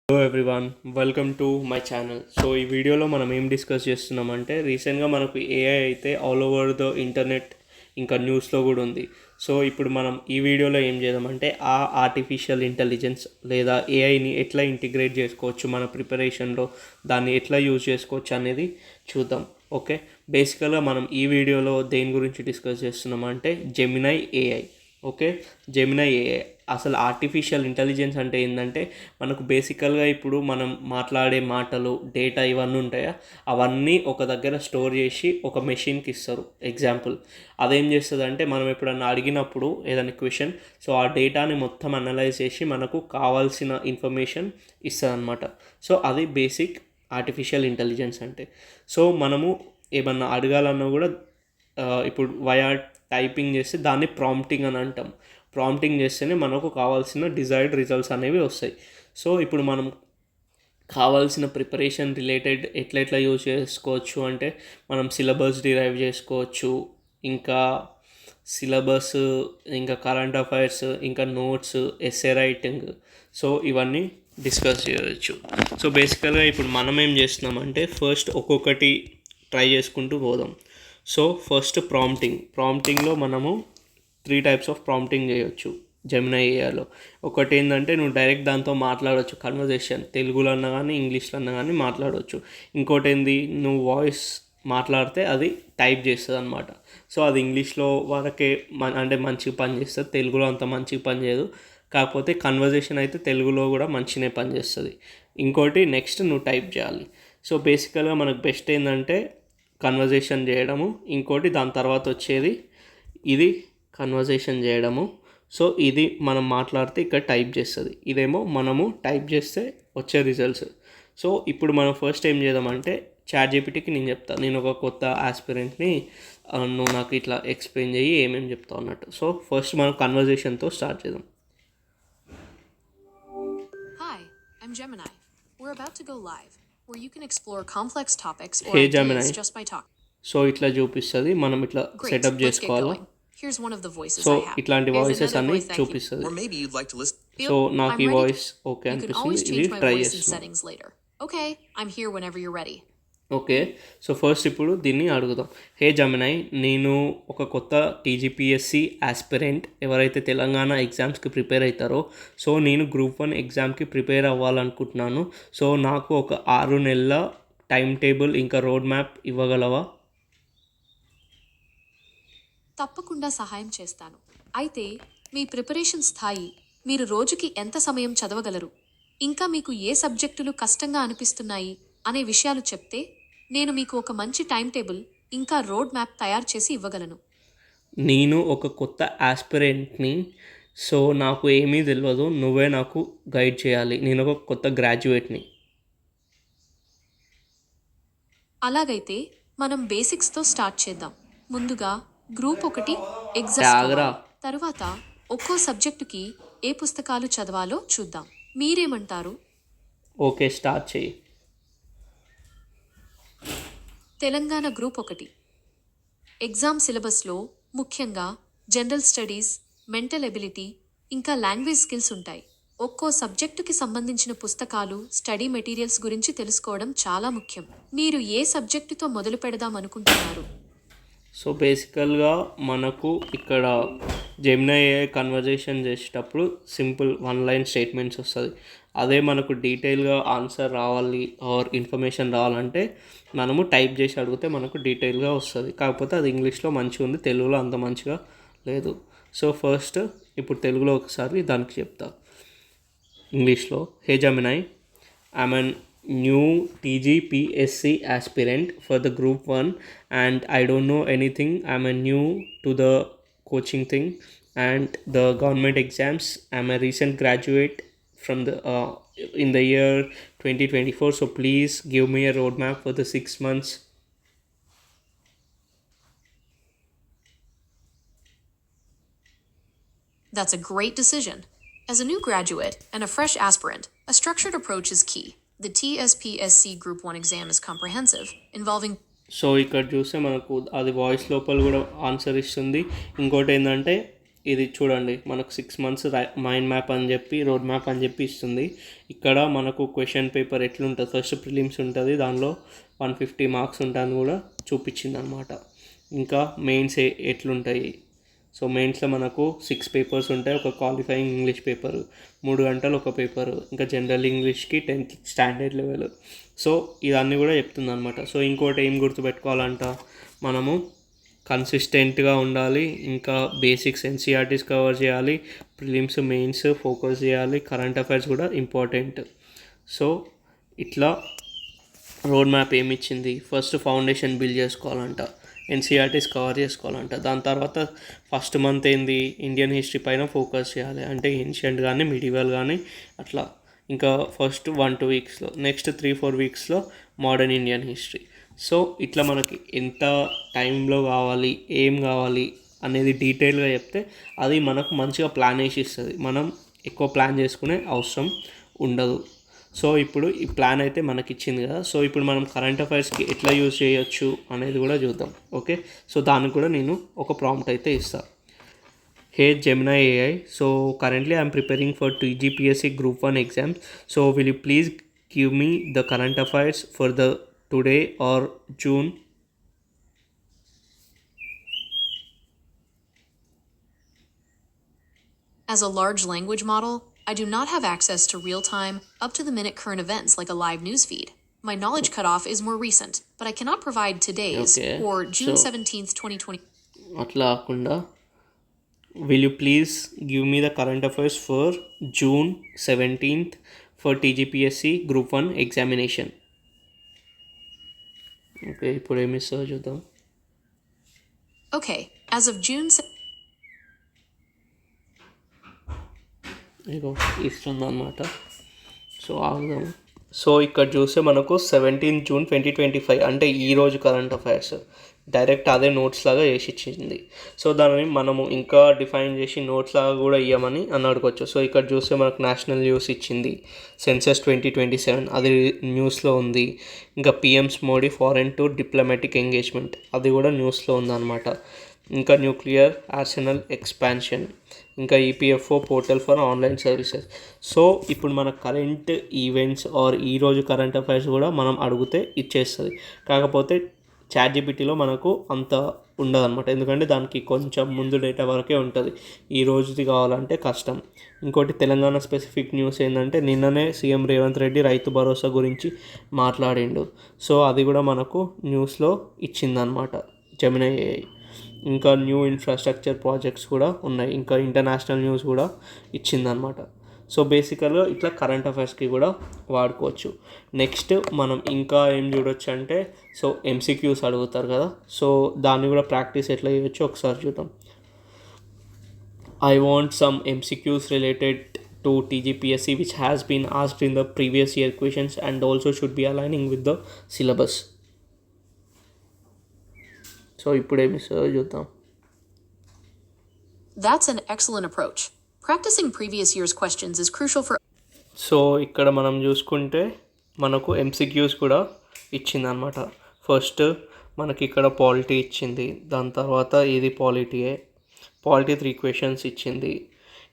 Hello everyone, welcome to my channel. So ఈ వీడియోలో మనం ఏం డిస్కస్ చేస్తున్నామంటే రీసెంట్గా మనకు ఏఐ అయితే ఆల్ ఓవర్ ద ఇంటర్నెట్ ఇంకా న్యూస్లో కూడా ఉంది. సో ఇప్పుడు మనం ఈ వీడియోలో ఏం చేద్దామంటే ఆ ఆర్టిఫిషియల్ ఇంటెలిజెన్స్ లేదా ఏఐని ఎట్లా ఇంటిగ్రేట్ చేసుకోవచ్చు మన ప్రిపరేషన్లో, దాన్ని ఎట్లా యూజ్ చేసుకోవచ్చు అనేది చూద్దాం. ఓకే, బేసికల్గా మనం ఈ వీడియోలో దేని గురించి డిస్కస్ చేస్తున్నామంటే Gemini AI. Okay, Gemini AI అసలు ఆర్టిఫిషియల్ ఇంటెలిజెన్స్ అంటే ఏంటంటే మనకు బేసికల్గా ఇప్పుడు మనం మాట్లాడే మాటలు, డేటా ఇవన్నీ ఉంటాయా, అవన్నీ ఒక దగ్గర స్టోర్ చేసి ఒక మెషిన్కి ఇస్తారు. ఎగ్జాంపుల్ అదేం చేస్తుంది అంటే మనం ఎప్పుడన్నా అడిగినప్పుడు ఏదైనా క్వశ్చన్, సో ఆ డేటాని మొత్తం అనలైజ్ చేసి మనకు కావాల్సిన ఇన్ఫర్మేషన్ ఇస్తుంది అనమాట. సో అది బేసిక్ ఆర్టిఫిషియల్ ఇంటెలిజెన్స్ అంటే. సో మనము ఏమన్నా అడగాలన్నా కూడా ఇప్పుడు వయా టైపింగ్ చేస్తే దాన్ని ప్రాంప్టింగ్ అని అంటాం. ప్రాంప్టింగ్ చేస్తేనే మనకు కావాల్సిన డిజైర్డ్ రిజల్ట్స్ అనేవి వస్తాయి. సో ఇప్పుడు మనం కావాల్సిన ప్రిపరేషన్ రిలేటెడ్ ఎట్లా యూజ్ చేసుకోవచ్చు అంటే మనం సిలబస్ డిరైవ్ చేసుకోవచ్చు, ఇంకా సిలబస్, ఇంకా కరెంట్ అఫైర్స్, ఇంకా నోట్స్, ఎస్సే రైటింగ్, సో ఇవన్నీ డిస్కస్ చేయవచ్చు. సో బేసికల్గా ఇప్పుడు మనం ఏం చేస్తున్నామంటే ఫస్ట్ ఒక్కొక్కటి ట్రై చేసుకుంటూ పోదాం. సో ఫస్ట్ ప్రాంప్టింగ్లో మనము 3 టైప్స్ ఆఫ్ ప్రాంప్టింగ్ చేయొచ్చు జెమినై ఏఐలో. ఒకటి ఏంటంటే నువ్వు డైరెక్ట్ దాంతో మాట్లాడవచ్చు, కన్వర్జేషన్ తెలుగులో అన్నా కానీ ఇంగ్లీష్లో అన్నా కానీ మాట్లాడవచ్చు. ఇంకోటి ఏంది, నువ్వు వాయిస్ మాట్లాడితే అది టైప్ చేస్తుంది అనమాట. సో అది ఇంగ్లీష్లో వరకే అంటే మంచిగా పని చేస్తుంది, తెలుగులో అంత మంచిగా పని చేయదు. కాకపోతే కన్వర్జేషన్ అయితే తెలుగులో కూడా మంచిగానే పనిచేస్తుంది. ఇంకోటి నెక్స్ట్ నువ్వు టైప్ చేయాలి. సో బేసికల్గా మనకు బెస్ట్ ఏంటంటే కన్వర్జేషన్ చేయడము, ఇంకోటి దాని తర్వాత వచ్చేది ఇది కన్వర్జేషన్ చేయడము. సో ఇది మనం మాట్లాడితే ఇక్కడ టైప్ చేస్తుంది, ఇదేమో మనము టైప్ చేస్తే వచ్చే రిజల్ట్స్. సో ఇప్పుడు మనం ఫస్ట్ ఏం చేద్దామంటే చాట్‌జీపీటీకి నేను చెప్తాను, నేను ఒక కొత్త ఆస్పిరెంట్ని, నువ్వు నాకు ఇట్లా ఎక్స్ప్లెయిన్ చేయి ఏమేమి చెప్తావు అన్నట్టు. సో ఫస్ట్ మనం కన్వర్జేషన్తో స్టార్ట్ చేద్దాం. Hi, I'm Gemini. We're about to go live, where you can explore complex topics or hey ideas Gemini, just by talking. So ఇట్లా చూపిస్తుంది, మనం ఇట్లా Great, సెటప్ let's get చేసుకోవాలా. going. Here's one of the voices so I have. ఇట్లాంటి Here's voices another అన్ని voice that చూపిస్తుంది. Or maybe you'd like to listen. So Yep, నాకు I'm ఈ ready. Voice okay You can అనిపిస్తుంది, always ఇది change my try voice and చేస్తున్నాం. settings later. Okay, I'm here whenever you're ready. Okay, so first ఇప్పుడు దీన్ని అడుగుదాం. హే Gemini, నేను ఒక కొత్త టీజీపీఎస్సి ఆస్పిరెంట్, ఎవరైతే తెలంగాణ ఎగ్జామ్స్కి ప్రిపేర్ అవుతారో, సో నేను గ్రూప్ 1 ఎగ్జామ్కి ప్రిపేర్ అవ్వాలనుకుంటున్నాను. సో నాకు ఒక 6 నెలల టైం టేబుల్ ఇంకా రోడ్ మ్యాప్ ఇవ్వగలవా? తప్పకుండా సహాయం చేస్తాను. అయితే మీ ప్రిపరేషన్ స్థాయి, మీరు రోజుకి ఎంత సమయం చదవగలరు, ఇంకా మీకు ఏ సబ్జెక్టులు కష్టంగా అనిపిస్తున్నాయి అనే విషయాలు చెప్తే నేను మీకు ఒక మంచి టైం టేబుల్ ఇంకా రోడ్ మ్యాప్ తయారు చేసి ఇవ్వగలను. నేను ఒక కొత్త ఆస్పిరెంట్ని, సో నాకు ఏమీ తెలియదు, నువ్వే నాకు గైడ్ చేయాలి. నేను ఒక కొత్త గ్రాడ్యుయేట్ని. అలాగైతే మనం బేసిక్స్తో స్టార్ట్ చేద్దాం. ముందుగా గ్రూప్ 1 ఎగ్జామ్ ఆగరా. తరువాత ఒక్కో సబ్జెక్టుకి ఏ పుస్తకాలు చదవాలో చూద్దాం. మీరేమంటారు? ఓకే, స్టార్ట్ చేయి. తెలంగాణ గ్రూప్ 1 ఎగ్జామ్ సిలబస్లో ముఖ్యంగా జనరల్ స్టడీస్, మెంటల్ ఎబిలిటీ, ఇంకా లాంగ్వేజ్ స్కిల్స్ ఉంటాయి. ఒక్కో సబ్జెక్టుకి సంబంధించిన పుస్తకాలు, స్టడీ మెటీరియల్స్ గురించి తెలుసుకోవడం చాలా ముఖ్యం. మీరు ఏ సబ్జెక్టుతో మొదలు పెడదాం అనుకుంటున్నారు? సో బేసికల్గా మనకు ఇక్కడ జెమినై ఏఐ కన్వర్జేషన్ చేసేటప్పుడు సింపుల్ 1 లైన్ స్టేట్మెంట్స్ వస్తుంది. అదే మనకు డీటెయిల్గా ఆన్సర్ రావాలి ఆర్ ఇన్ఫర్మేషన్ రావాలంటే మనము టైప్ చేసి అడిగితే మనకు డీటెయిల్గా వస్తుంది. కాకపోతే అది ఇంగ్లీష్లో మంచిగా ఉంది, తెలుగులో అంత మంచిగా లేదు. సో ఫస్ట్ ఇప్పుడు తెలుగులో ఒకసారి దానికి చెప్తా. ఇంగ్లీష్లో, hey Gemini, I'm an new TGPSC aspirant for the group 1 and I don't know anything. I'm a new to the coaching thing and the government exams. I'm a recent graduate from the in the year 2024, so please give me a roadmap for the 6 months. That's a great decision. As a new graduate and a fresh aspirant, a structured approach is key. The TSPSC Group 1 exam is comprehensive, involving so ఇక్కడ చూస్తే మనకు అది voice లోపల కూడా answer ఇస్తుంది. ఇంకోటి ఏంటంటే ఇది చూడండి, మనకు 6 months మైండ్ మ్యాప్ అని చెప్పి రోడ్ మ్యాప్ అని చెప్పి ఇస్తుంది. ఇక్కడ మనకు క్వశ్చన్ పేపర్ ఎట్లుంటుంది, ఫస్ట్ ప్రిలిమ్స్ ఉంటుంది, దానిలో 150 marks ఉంటుంది కూడా చూపించింది అనమాట. ఇంకా మెయిన్స్ ఎట్లుంటాయి. సో మెయిన్స్లో మనకు 6 papers ఉంటాయి, ఒక క్వాలిఫైయింగ్ ఇంగ్లీష్ పేపరు, 3 గంటలు ఒక పేపరు, ఇంకా జనరల్ ఇంగ్లీష్కి 10th standard level. సో ఇవన్నీ కూడా చెప్తుంది అనమాట. సో ఇంకోటి ఏం గుర్తుపెట్టుకోవాలంట, మనము కన్సిస్టెంట్గా ఉండాలి, ఇంకా బేసిక్స్ ఎన్సీఆర్టీస్ కవర్ చేయాలి, ప్రిలిమ్స్ మెయిన్స్ ఫోకస్ చేయాలి, కరెంట్ అఫైర్స్ కూడా ఇంపార్టెంట్. సో ఇట్లా రోడ్ మ్యాప్ ఏమి ఇచ్చింది, ఫస్ట్ ఫౌండేషన్ బిల్డ్ చేసుకోవాలంట, ఎన్సీఆర్టీస్ కవర్ చేసుకోవాలంట, దాని తర్వాత ఫస్ట్ మంత్ ఏంది ఇండియన్ హిస్టరీ పైన ఫోకస్ చేయాలి, అంటే ఏన్షియంట్ కానీ మిడివల్ కానీ అట్లా. ఇంకా ఫస్ట్ 1-2 weeksలో, నెక్స్ట్ 3-4 weeksలో మోడర్న్ ఇండియన్ హిస్టరీ. సో ఇట్లా మనకి ఎంత టైంలో కావాలి, ఏం కావాలి అనేది డీటెయిల్గా చెప్తే అది మనకు మంచిగా ప్లాన్ వేసి ఇస్తుంది, మనం ఎక్కువ ప్లాన్ చేసుకునే అవసరం ఉండదు. సో ఇప్పుడు ఈ ప్లాన్ అయితే మనకి ఇచ్చింది కదా. సో ఇప్పుడు మనం కరెంట్ అఫైర్స్కి ఎట్లా యూజ్ చేయొచ్చు అనేది కూడా చూద్దాం. ఓకే, సో దానికి కూడా నేను ఒక ప్రాంప్ట్ అయితే ఇస్తాను. Hey Gemini AI, so currently I'm preparing for TGPSC Group 1 exams. So will you please give me the current affairs for the today or June? As a large language model, I do not have access to real-time, up-to-the-minute current events like a live news feed. My knowledge cutoff is more recent, but I cannot provide today's or June 17th, 2020. అట్లా కాకుండా will you please give me the current affairs for June 17th for TGPSC Group 1 examination. Okay, ఇప్పుడు ఏమి ఇస్తుందో చూద్దాం. Okay, as of June ఇగో ఇస్తుంది అన్నమాట. So ఆగుదాము. So ఇక్కడ చూస్తే మనకు 17 June 2025 అంటే ఈరోజు కరెంట్ అఫైర్స్ డైరెక్ట్ అదే నోట్స్ లాగా వేసి ఇచ్చింది. సో దానిని మనము ఇంకా డిఫైన్ చేసి నోట్స్ లాగా కూడా ఇవ్వమని అని అడగవచ్చు. సో ఇక్కడ చూస్తే మనకు నేషనల్ న్యూస్ ఇచ్చింది, సెన్సస్ 2027 అది న్యూస్లో ఉంది, ఇంకా PM's Modi foreign to diplomatic engagement అది కూడా న్యూస్లో ఉందన్నమాట. ఇంకా న్యూక్లియర్ ఆర్సెనల్ ఎక్స్పాన్షన్, ఇంకా EPFO portal for online services. So ఇప్పుడు మన కరెంట్ ఈవెంట్స్ ఆర్ ఈరోజు కరెంట్ అఫైర్స్ కూడా మనం అడిగితే ఇచ్చేస్తుంది. కాకపోతే చాట్‌జీపీటీలో మనకు అంత ఉండదన్నమాట, ఎందుకంటే దానికి కొంచెం ముందు డేటా వరకే ఉంటుంది, ఈ రోజుది కావాలంటే కష్టం. ఇంకోటి తెలంగాణ స్పెసిఫిక్ న్యూస్ ఏంటంటే నిన్ననే సీఎం రేవంత్ రెడ్డి రైతు భరోసా గురించి మాట్లాడిండు. సో అది కూడా మనకు న్యూస్లో ఇచ్చిందనమాట జెమినీ ఏఐ. ఇంకా న్యూ ఇన్ఫ్రాస్ట్రక్చర్ ప్రాజెక్ట్స్ కూడా ఉన్నాయి, ఇంకా ఇంటర్నేషనల్ న్యూస్ కూడా ఇచ్చిందనమాట. సో బేసికల్గా ఇట్లా కరెంట్ అఫైర్స్కి కూడా వాడుకోవచ్చు. నెక్స్ట్ మనం ఇంకా ఏం చూడొచ్చు అంటే, సో ఎంసీక్యూస్ అడుగుతారు కదా, సో దాన్ని కూడా ప్రాక్టీస్ ఎట్లా చేయొచ్చు ఒకసారి చూద్దాం. I want some MCQs related to TGPSC which has been asked in the previous year questions and also should be aligning with the syllabus. So ఇప్పుడు ఏమి చూద్దాం. That's an excellent approach. Practicing previous year's questions is crucial for. So ఇక్కడ మనం చూసుకుంటే మనకు MCQs కూడా ఇచ్చిందనమాట. First మనకి ఇక్కడ పాలిటీ ఇచ్చింది, దాని తర్వాత ఇది పాలిటీ 3 questions ఇచ్చింది.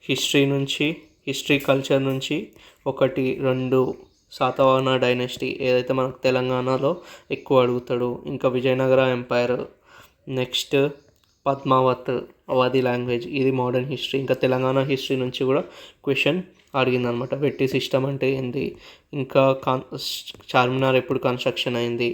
హిస్టరీ కల్చర్ నుంచి 1, 2 శాతవాహన డైనస్టీ ఏదైతే మనకు తెలంగాణలో ఎక్కువ అడుగుతాడు, ఇంకా విజయనగర ఎంపైర్, నెక్స్ట్ పద్మావత్ అవధి లాంగ్వేజ్ ఇది మోడర్న్ హిస్టరీ, ఇంకా తెలంగాణ హిస్టరీ నుంచి కూడా క్వశ్చన్ అడిగిందనమాట. వెట్టి సిస్టమ్ అంటే ఏంది, ఇంకా చార్మినార్ ఎప్పుడు కన్స్ట్రక్షన్ అయింది,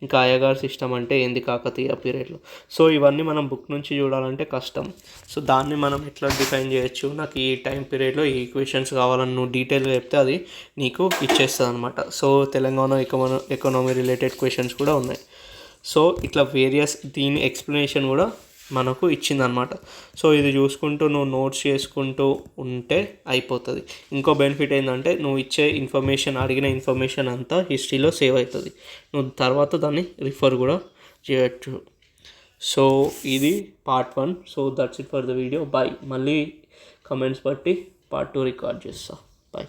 ఇంకా అయ్యగార్ సిస్టమ్ అంటే ఏంది కాకతీయ పీరియడ్లో. సో ఇవన్నీ మనం బుక్ నుంచి చూడాలంటే కష్టం. సో దాన్ని మనం ఎట్లా డిఫైన్ చేయొచ్చు, నాకు ఈ టైం పీరియడ్లో ఈ క్వశ్చన్స్ కావాలని నువ్వు డీటెయిల్గా చెప్తే అది నీకు ఇచ్చేస్తుంది అనమాట. So Telangana economy related questions కూడా ఉన్నాయి. సో ఇట్లా వేరియస్ దీని ఎక్స్ప్లెనేషన్ కూడా మనకు ఇచ్చిందనమాట. సో ఇది చూసుకుంటూ నువ్వు నోట్స్ చేసుకుంటూ ఉంటే అయిపోతుంది. ఇంకో బెనిఫిట్ ఏంటంటే నువ్వు ఇచ్చే ఇన్ఫర్మేషన్, అడిగిన ఇన్ఫర్మేషన్ అంతా హిస్టరీలో సేవ్ అవుతుంది, నువ్వు తర్వాత దాన్ని రిఫర్ కూడా చేయొచ్చు. సో ఇది part 1. So that's it for the video. Bye. మళ్ళీ కమెంట్స్ బట్టి part 2 రికార్డ్ చేస్తా. బాయ్.